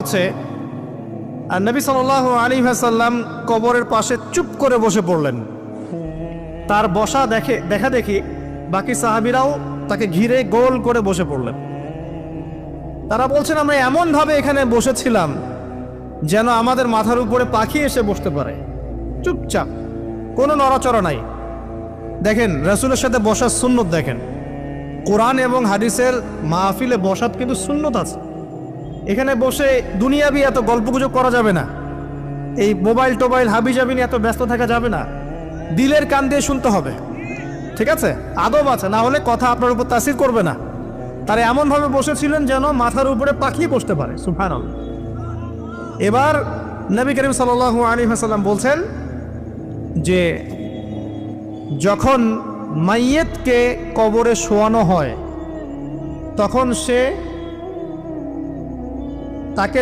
হচ্ছে আর নবী সাল্লাল্লাহু আলাইহি ওয়াসাল্লাম কবরের পাশে চুপ করে বসে পড়লেন। তার বসা দেখা দেখি বাকি সাহাবীরাও তাকে ঘিরে গোল করে বসে পড়লেন। তারা বলছেন আমরা এমনভাবে এখানে বসেছিলাম যেন আমাদের মাথার উপরে পাখি এসে বসতে পারে, চুপচাপ, কোনো নড়াচড়া নাই। দেখেন রাসূলের সাথে বসার সুন্নত, দেখেন কোরআন এবং হাদিসের মাহফিলে বসার কিন্তু সুন্নত আছে। এখানে বসে দুনিয়াবি এত গল্পগুজব করা যাবে না, এই মোবাইল টোবাইল হাবিজাবি নিয়ে এত ব্যস্ত থাকা যাবে না, দিলের কান দিয়ে শুনতে হবে, ঠিক আছে? আদব আছে, না হলে কথা আপনার উপর তাসির করবে না। তারা এমনভাবে বসেছিলেন যেন মাথার উপরে পাখি বসতে পারে, সুবহানাল্লাহ। এবার নবী করিম সাল্লাল্লাহু আলাইহি ওয়াসাল্লাম বলছেন যে যখন মাইয়েতকে কবরে শোয়ানো হয় তখন তাকে